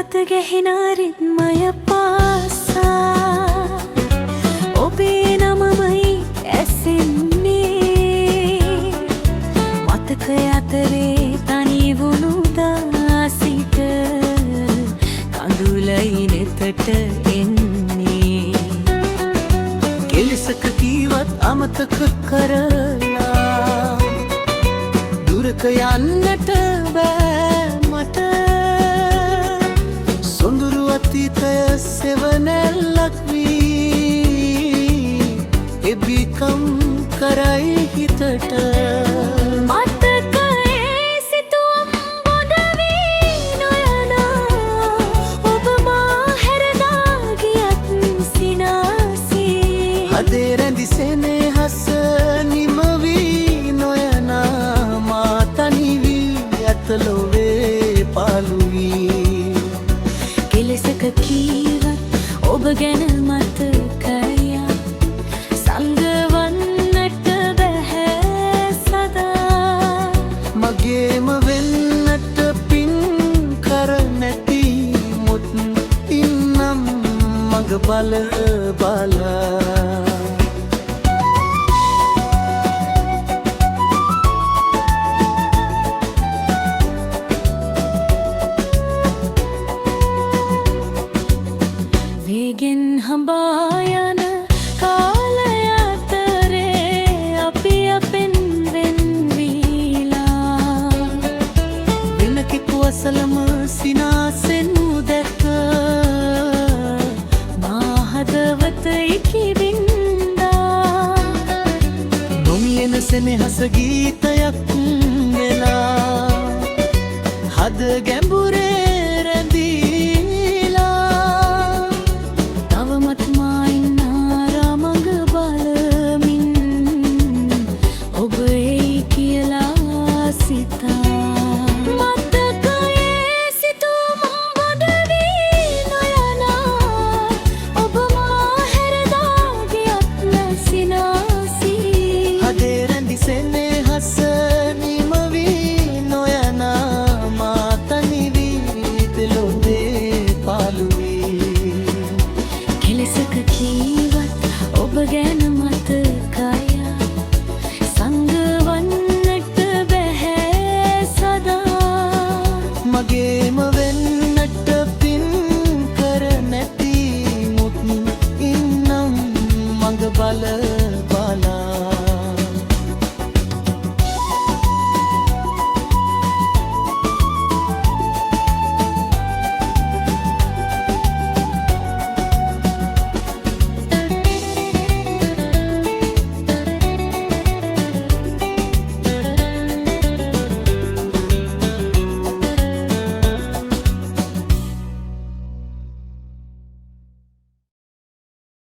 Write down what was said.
නැවත ගැහෙන රිද්මය පාසා ඔබේ නමමයි ඇසෙන්නේ මතක අතරේ තනි වුණු දා සිට කඳුලයි නෙතට එන්නේ කෙලෙසක කීවත් අමතක කරලා දුරක යන්නට බෑ මට සොඳුරු අතීතය සෙවණැල්ලක් වී එබිකම් කරයි හිතට අදේ රැඳි සෙනෙහස නිමවී නොයනා මා තනි වී ඇත ලොවේ පාළු වී කෙලෙසක කීවත් ඔබ ගැන මතකය සංගවන්නට බැහැ සදා මගේම වෙන්නට පින් කර නැති මුත් ඉන්නම් මග බල බලා වේගෙන් හඹා යන කාලය අතරේ අපි අපෙන් වෙන්වීලා වෙන කිකුවසලම සිනාසෙන් දැක මා හදවත ඉකිබින්දා නොමියෙන සෙනෙහස ගීතයක් වෙලා හද ගැඹුරේ